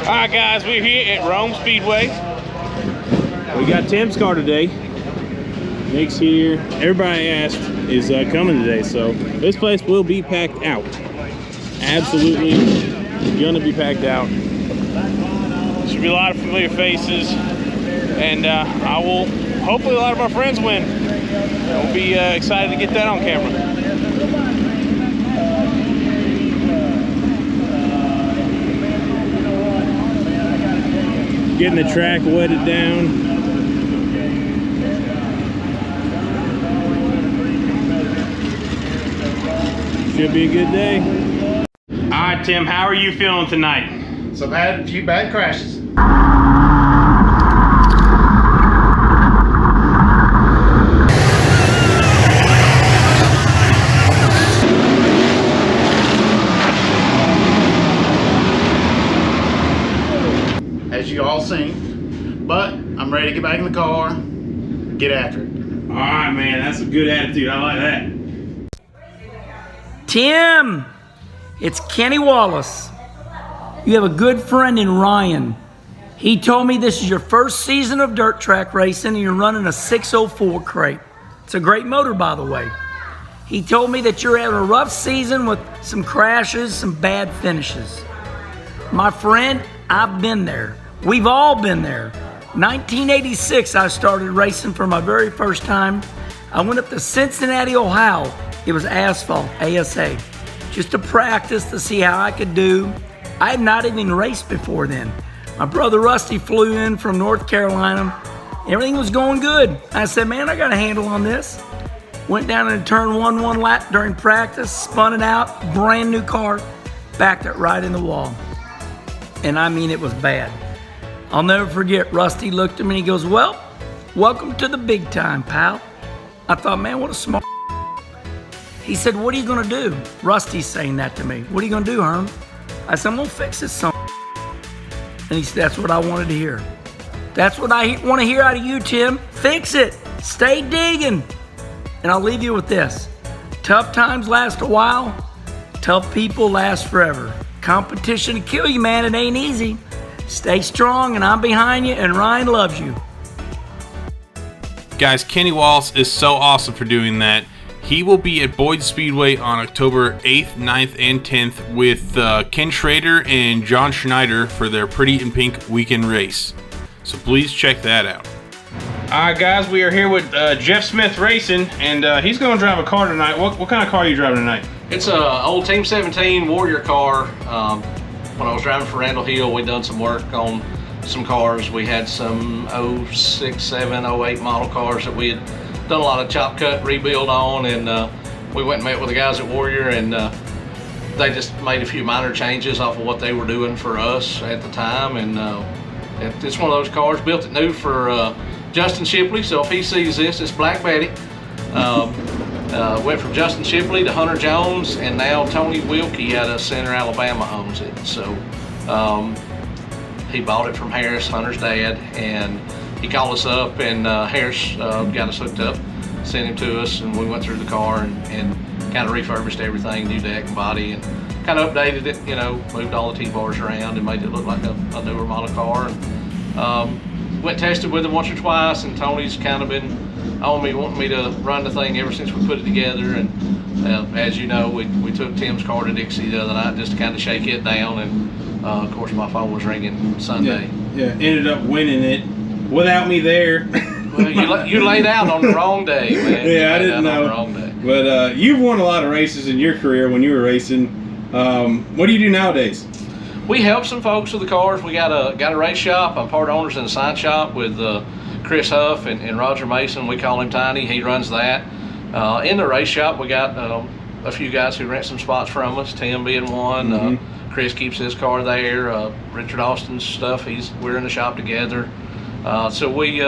Alright guys, we're here at Rome Speedway. We got Tim's car today. Nick's here. Everybody I asked is coming today, so this place will be packed out. Absolutely gonna be packed out. Should be a lot of familiar faces, and I will, hopefully a lot of our friends win. We'll be excited to get that on camera. Getting the track wetted down. Should be a good day. All right, Tim, how are you feeling tonight? So I've had a few bad crashes. As you all seen, but I'm ready to get back in the car, get after it. All right, man, that's a good attitude. I like that. Tim, it's Kenny Wallace. You have a good friend in Ryan. He told me this is your first season of dirt track racing and you're running a 604 crate. It's a great motor, by the way. He told me that you're having a rough season with some crashes, some bad finishes. My friend, I've been there. We've all been there. 1986, I started racing for my very first time. I went up to Cincinnati, Ohio. It was asphalt, ASA, just to practice to see how I could do. I had not even raced before then. My brother Rusty flew in from North Carolina. Everything was going good. I said, man, I got a handle on this. Went down and turned one lap during practice, spun it out, brand new car, backed it right in the wall. And I mean, it was bad. I'll never forget, Rusty looked at me and he goes, well, welcome to the big time, pal. I thought, man, what a smart. He said, what are you gonna do? Rusty's saying that to me. What are you gonna do, Herm? I said, I'm gonna fix this son. And he said, that's what I wanted to hear. That's what I want to hear out of you, Tim. Fix it. Stay digging. And I'll leave you with this. Tough times last a while. Tough people last forever. Competition to kill you, man. It ain't easy. Stay strong, and I'm behind you, and Ryan loves you. Guys, Kenny Wallace is so awesome for doing that. He will be at Boyd Speedway on October 8th, 9th, and 10th with Ken Schrader and John Schneider for their Pretty in Pink weekend race. So please check that out. All right, guys, we are here with Jeff Smith Racing, and he's going to drive a car tonight. What kind of car are you driving tonight? It's an old Team 17 Warrior car. When I was driving for Randall Hill, we done some work on some cars. We had some 06, 7, 08 model cars that we had done a lot of chop cut rebuild on, and we went and met with the guys at Warrior, and they just made a few minor changes off of what they were doing for us at the time, and it's one of those cars, built it new for Justin Shipley, so if he sees this, it's Black Betty. Went from Justin Shipley to Hunter Jones, and now Tony Wilkie out of Center, Alabama owns it. So he bought it from Harris, Hunter's dad, and he called us up, and Harris got us hooked up, sent him to us, and we went through the car and kind of refurbished everything, new deck and body, and kind of updated it, you know, moved all the T-bars around and made it look like a newer model car. And went tested with him once or twice, and Tony's kind of been on me, wanting me to run the thing ever since we put it together. And as you know, we took Tim's car to Dixie the other night just to kind of shake it down, and of course my phone was ringing Sunday. Yeah, ended up winning it without me there. Well, you laid out on the wrong day, man. Yeah, I didn't know. On the wrong day. But you've won a lot of races in your career when you were racing. What do you do nowadays? We help some folks with the cars. We got a race shop. I'm part owners in a sign shop with Chris Huff and Roger Mason. We call him Tiny. He runs that. In the race shop, we got a few guys who rent some spots from us, Tim being one. Mm-hmm. Chris keeps his car there. Richard Austin's stuff, we're in the shop together. So we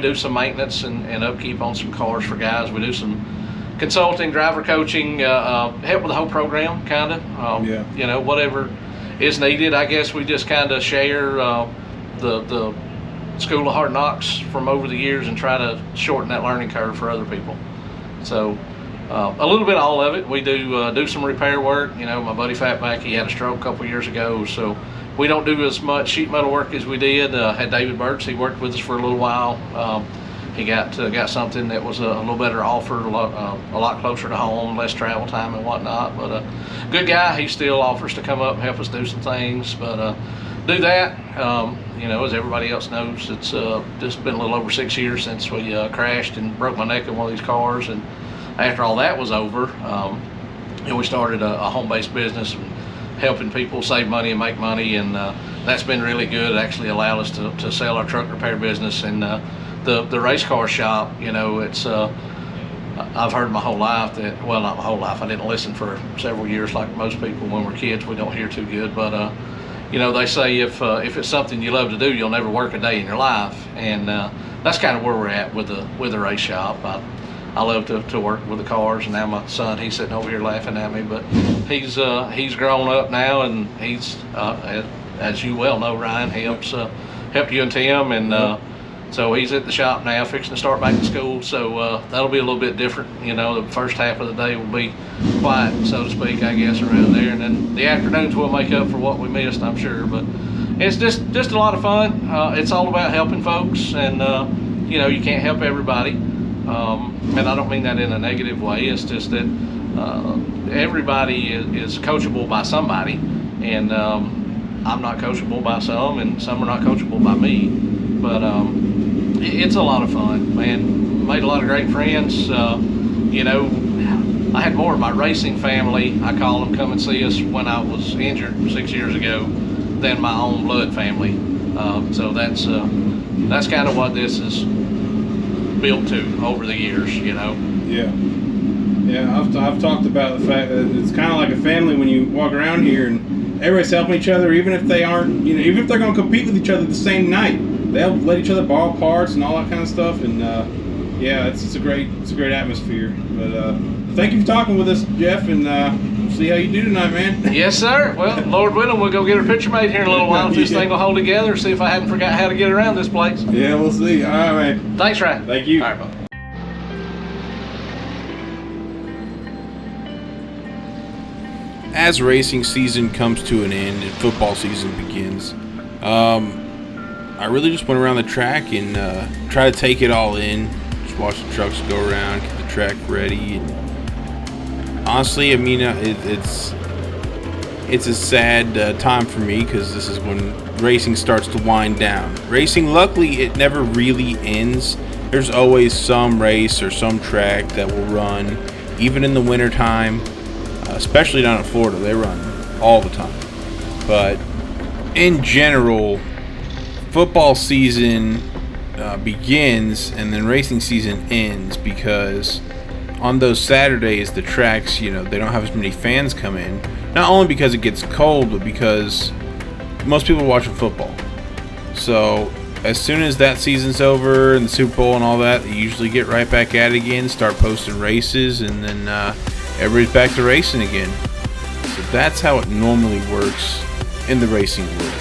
do some maintenance and upkeep on some cars for guys. We do some consulting, driver coaching, help with the whole program, kind of. You know, whatever is needed. I guess we just kind of share the school of hard knocks from over the years and try to shorten that learning curve for other people. So a little bit of all of it. We do some repair work. You know, my buddy Fatback, he had a stroke a couple years ago, so we don't do as much sheet metal work as we did. Had David Burtz, he worked with us for a little while. He got something that was a little better offer, a lot closer to home, less travel time and whatnot. But good guy, he still offers to come up and help us do some things. But do that. You know, as everybody else knows, it's just been a little over 6 years since we crashed and broke my neck in one of these cars. And after all that was over, you know, we started a home-based business and helping people save money and make money, and that's been really good. It actually allowed us to sell our truck repair business. And the race car shop, you know, it's I've heard my whole life that, well, not my whole life, I didn't listen for several years like most people. When we're kids, we don't hear too good, but you know, they say if it's something you love to do, you'll never work a day in your life. And that's kind of where we're at with the race shop. I love to work with the cars, and now my son, he's sitting over here laughing at me, but he's grown up now, and he's as you well know, Ryan helps you and Tim, and so he's at the shop now, fixing to start back to school. So that'll be a little bit different. You know, the first half of the day will be quiet, so to speak, I guess, around there, and then the afternoons will make up for what we missed, I'm sure. But it's just a lot of fun. It's all about helping folks, and you know, you can't help everybody. And I don't mean that in a negative way. It's just that everybody is coachable by somebody, and I'm not coachable by some, and some are not coachable by me. But it's a lot of fun, man. Made a lot of great friends. You know, I had more of my racing family, I call them, come and see us when I was injured 6 years ago than my own blood family. So that's kind of what this is built to over the years, you know. Yeah, I've talked about the fact that it's kind of like a family when you walk around here, and everybody's helping each other, even if they aren't, you know, even if they're going to compete with each other the same night. They'll let each other borrow parts and all that kind of stuff, and yeah, it's a great atmosphere. But thank you for talking with us, Jeff, and we'll see how you do tonight, man. Yes, sir. Well, Lord willing, we'll go get a picture made here in a little while if this thing will hold together. See if I hadn't forgot how to get around this place. Yeah, we'll see. All right, man. Thanks, Ryan. Thank you. All right, bud. As racing season comes to an end and football season begins, I really just went around the track and try to take it all in. Just watch the trucks go around, get the track ready. And honestly, I mean, it's a sad time for me, because this is when racing starts to wind down. Racing, luckily, it never really ends. There's always some race or some track that will run, even in the wintertime. Especially down in Florida, they run all the time. But in general, football season begins and then racing season ends, because on those Saturdays, the tracks, you know, they don't have as many fans come in. Not only because it gets cold, but because most people are watching football. So as soon as that season's over and the Super Bowl and all that, they usually get right back at it again, start posting races, and then everybody's back to racing again. So that's how it normally works in the racing world.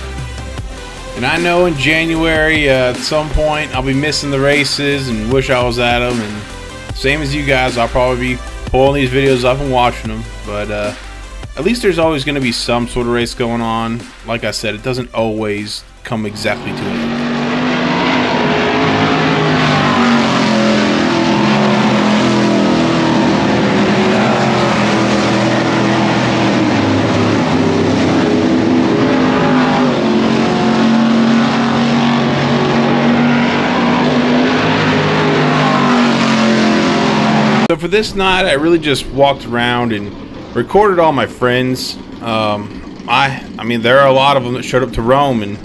And I know in January, at some point, I'll be missing the races and wish I was at them. And same as you guys, I'll probably be pulling these videos up and watching them. But at least there's always going to be some sort of race going on. Like I said, it doesn't always come exactly to an end. So for this night, I really just walked around and recorded all my friends. I mean, there are a lot of them that showed up to Rome, and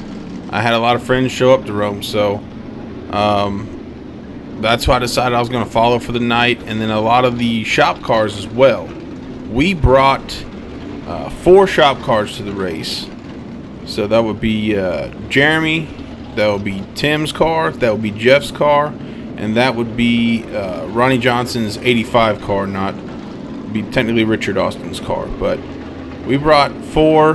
I had a lot of friends show up to Rome. So that's why I decided I was going to follow for the night, and then a lot of the shop cars as well. We brought 4 shop cars to the race. So that would be Jeremy, that would be Tim's car, that would be Jeff's car, and that would be Ronnie Johnson's 85 car, not be technically Richard Austin's car. But we brought 4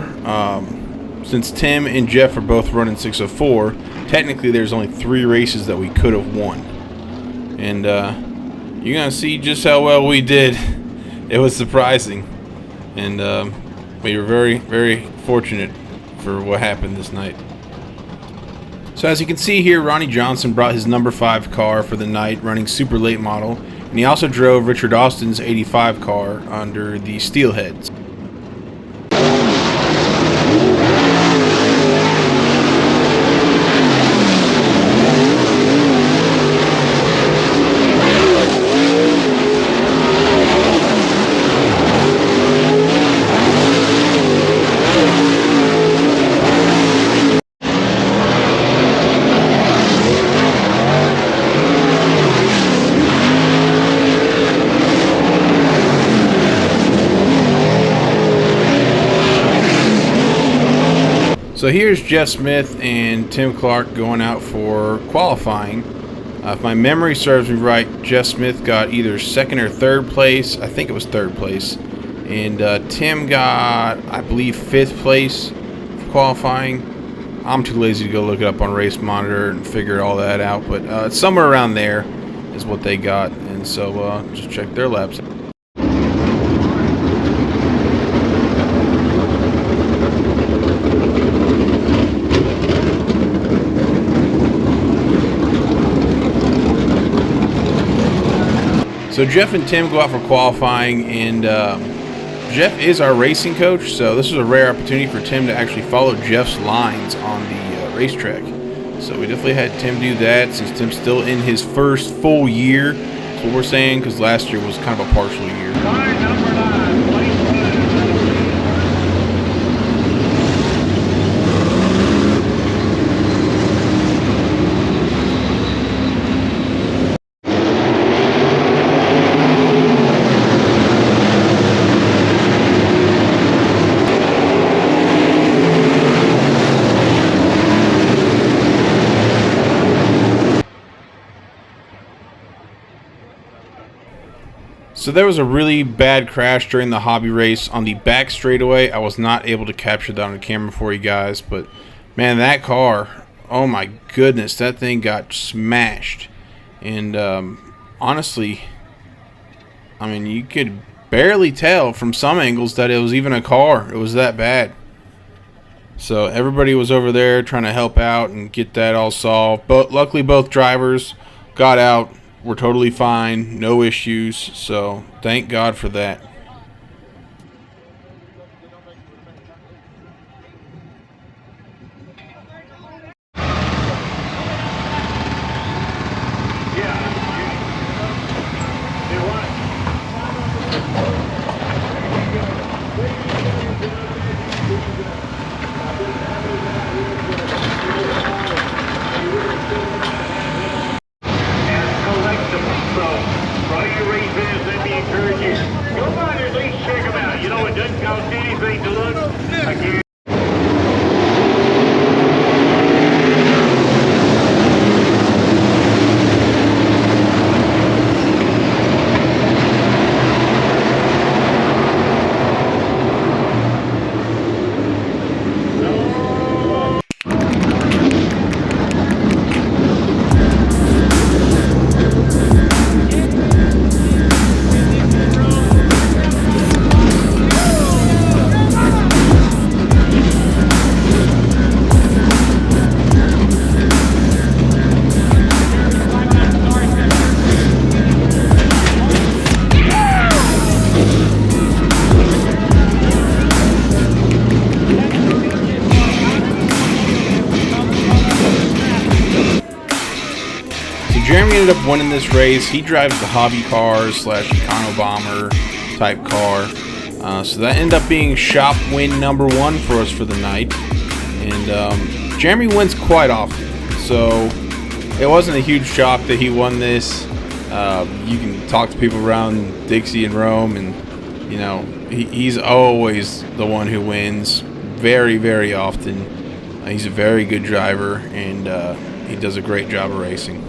since Tim and Jeff are both running 604, technically there's only 3 races that we could have won. And you're going to see just how well we did. It was surprising. And we were very, very fortunate for what happened this night. So as you can see here, Ronnie Johnson brought his number 5 car for the night, running super late model, and he also drove Richard Austin's 85 car under the Steelheads. So here's Jeff Smith and Tim Clark going out for qualifying. If my memory serves me right, Jeff Smith got either 2nd or 3rd place. I think it was 3rd place. And Tim got, I believe, 5th place for qualifying. I'm too lazy to go look it up on Race Monitor and figure all that out. But somewhere around there is what they got. And so just check their laps. So Jeff and Tim go out for qualifying, and Jeff is our racing coach, so this was a rare opportunity for Tim to actually follow Jeff's lines on the racetrack. So we definitely had Tim do that, since Tim's still in his first full year. That's what we're saying, because last year was kind of a partial year. So there was a really bad crash during the hobby race on the back straightaway. I was not able to capture that on camera for you guys, but man, that car, oh my goodness, that thing got smashed. And honestly, I mean, you could barely tell from some angles that it was even a car. It was that bad. So everybody was over there trying to help out and get that all solved. But luckily both drivers got out. We're totally fine, no issues, so thank God for that. Jeremy ended up winning this race. He drives the hobby car / Econo Bomber type car. So that ended up being shop win number 1 for us for the night. And Jeremy wins quite often. So it wasn't a huge shock that he won this. You can talk to people around Dixie and Rome, and you know, he's always the one who wins very, very often. He's a very good driver, and he does a great job of racing.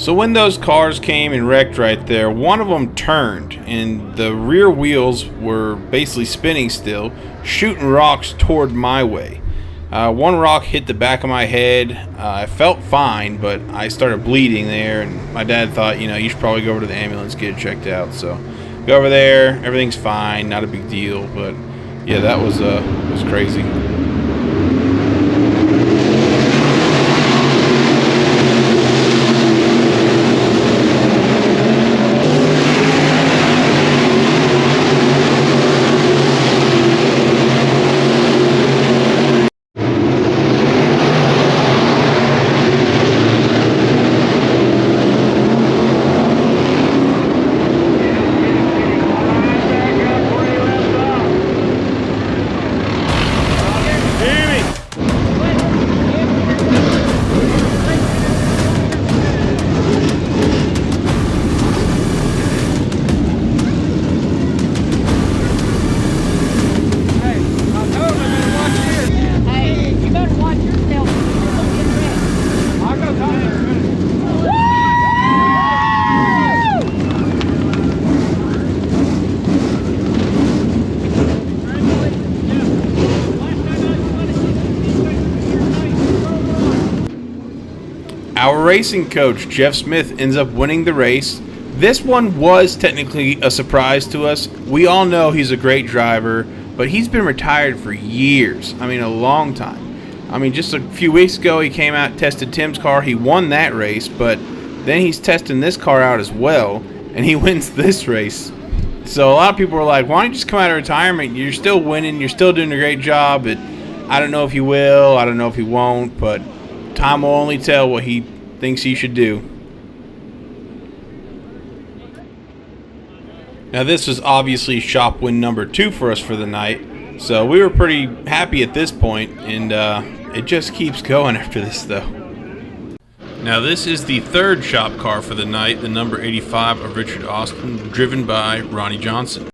So when those cars came and wrecked right there, one of them turned and the rear wheels were basically spinning still, shooting rocks toward my way. One rock hit the back of my head. I felt fine, but I started bleeding there, and my dad thought, you should probably go over to the ambulance, get it checked out. So go over there, everything's fine, not a big deal, but yeah, that was crazy. Our racing coach, Jeff Smith, ends up winning the race. This one was technically a surprise to us. We all know he's a great driver, but he's been retired for years. I mean, a long time. I mean, just a few weeks ago, he came out and tested Tim's car. He won that race, but then he's testing this car out as well, and he wins this race. So a lot of people are like, why don't you just come out of retirement? You're still winning. You're still doing a great job. But I don't know if he will. I don't know if he won't, but time will only tell what he thinks he should do. Now this was obviously shop win number 2 for us for the night, so we were pretty happy at this point, and it just keeps going after this though. Now this is the third shop car for the night, the number 85 of Richard Austin, driven by Ronnie Johnson.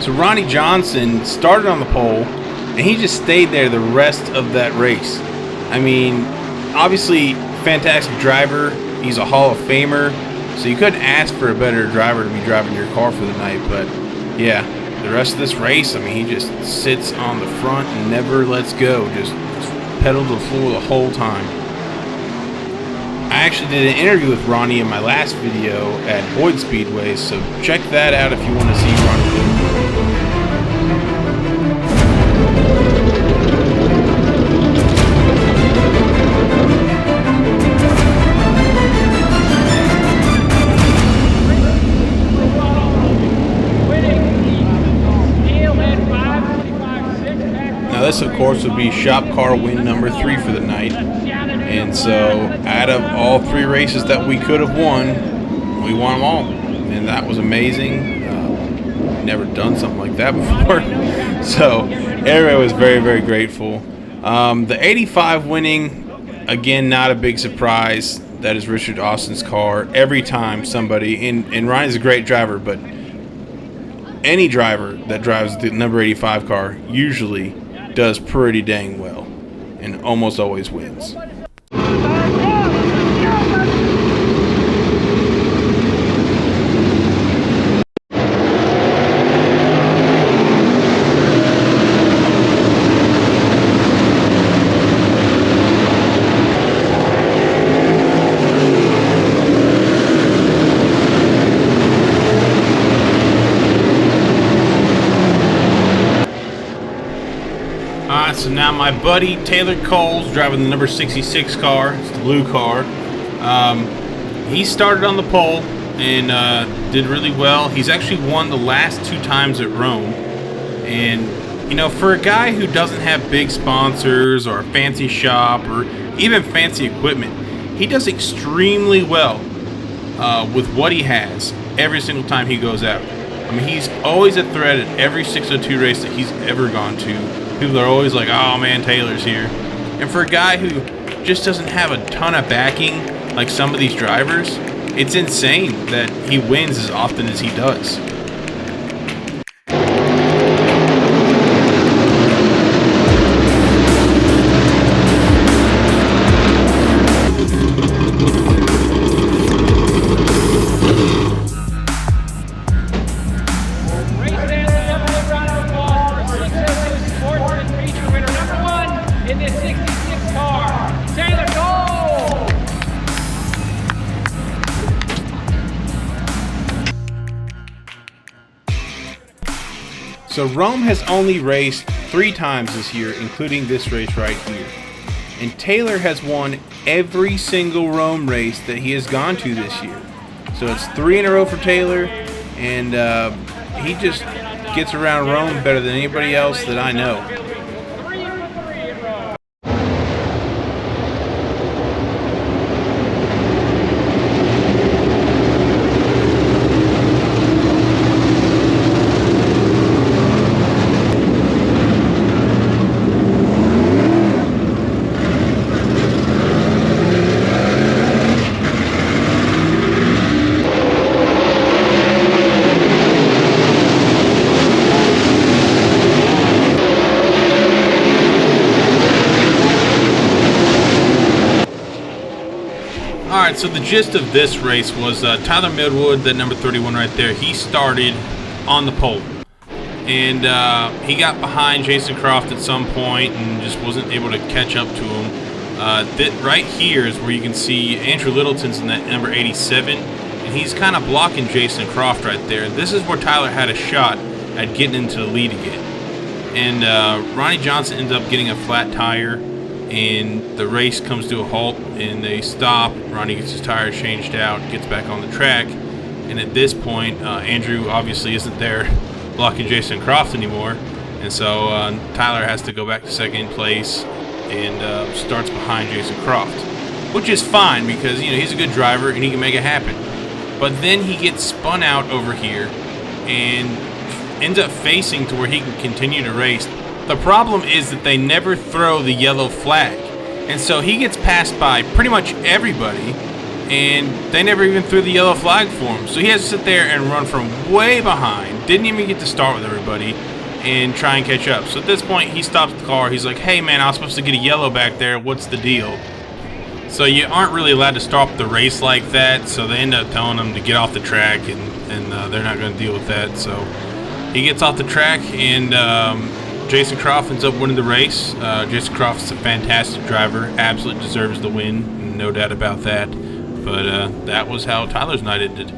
So Ronnie Johnson started on the pole, and he just stayed there the rest of that race. I mean, obviously, fantastic driver. He's a Hall of Famer, so you couldn't ask for a better driver to be driving your car for the night. But yeah, the rest of this race, I mean, he just sits on the front and never lets go. Just pedal to the floor the whole time. I actually did an interview with Ronnie in my last video at Boyd Speedway, so check that out if you want to see Ronnie. Now this, of course, would be shop car win number 3 for the night. And so, out of all 3 races that we could have won, we won them all. And that was amazing. Never done something like that before. So, everybody was very, very grateful. The 85 winning, again, not a big surprise. That is Richard Austin's car. Every time somebody, and Ryan's a great driver, but any driver that drives the number 85 car usually does pretty dang well and almost always wins. So now my buddy Taylor Cole's driving the number 66 car. It's the blue car. He started on the pole and did really well. He's actually won the last 2 times at Rome. And, you know, for a guy who doesn't have big sponsors or a fancy shop or even fancy equipment, he does extremely well. with what he has every single time he goes out. I mean, he's always a threat at every 602 race that he's ever gone to. People are always like, oh man, Taylor's here. And for a guy who just doesn't have a ton of backing like some of these drivers, it's insane that he wins as often as he does. So Rome has only raced 3 times this year, including this race right here. And Taylor has won every single Rome race that he has gone to this year. So it's 3 in a row for Taylor, and he just gets around Rome better than anybody else that I know. Alright, so the gist of this race was Tyler Midwood, that number 31 right there, he started on the pole. And he got behind Jason Croft at some point and just wasn't able to catch up to him. Right here is where you can see Andrew Littleton's in that number 87, and he's kind of blocking Jason Croft right there. This is where Tyler had a shot at getting into the lead again. And Ronnie Johnson ends up getting a flat tire, and the race comes to a halt, and they stop. Ronnie gets his tire changed out, gets back on the track, and at this point, Andrew obviously isn't there blocking Jason Croft anymore, and so Tyler has to go back to second place and starts behind Jason Croft, which is fine because he's a good driver and he can make it happen. But then he gets spun out over here and ends up facing to where he can continue to race. The problem is that they never throw the yellow flag, and so he gets passed by pretty much everybody, and they never even threw the yellow flag for him. So he has to sit there and run from way behind, didn't even get to start with everybody, and try and catch up. So at this point, he stops the car. He's like, hey man, I was supposed to get a yellow back there. What's the deal? So you aren't really allowed to stop the race like that, so they end up telling him to get off the track, and they're not going to deal with that. So he gets off the track, and Jason Croft ends up winning the race. Jason Croft is a fantastic driver, absolutely deserves the win, no doubt about that. But that was how Tyler's night ended.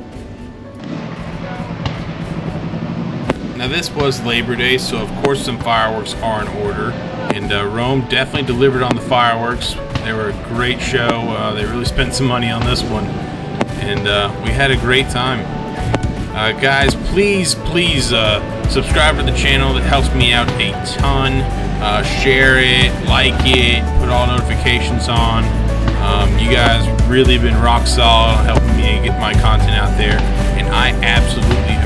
Now this was Labor Day, so of course some fireworks are in order, and Rome definitely delivered on the fireworks. They were a great show. They really spent some money on this one, and we had a great time. Guys, please subscribe to the channel. That helps me out a ton. Share it, like it, put all notifications on. You guys really been rock solid helping me get my content out there, and I absolutely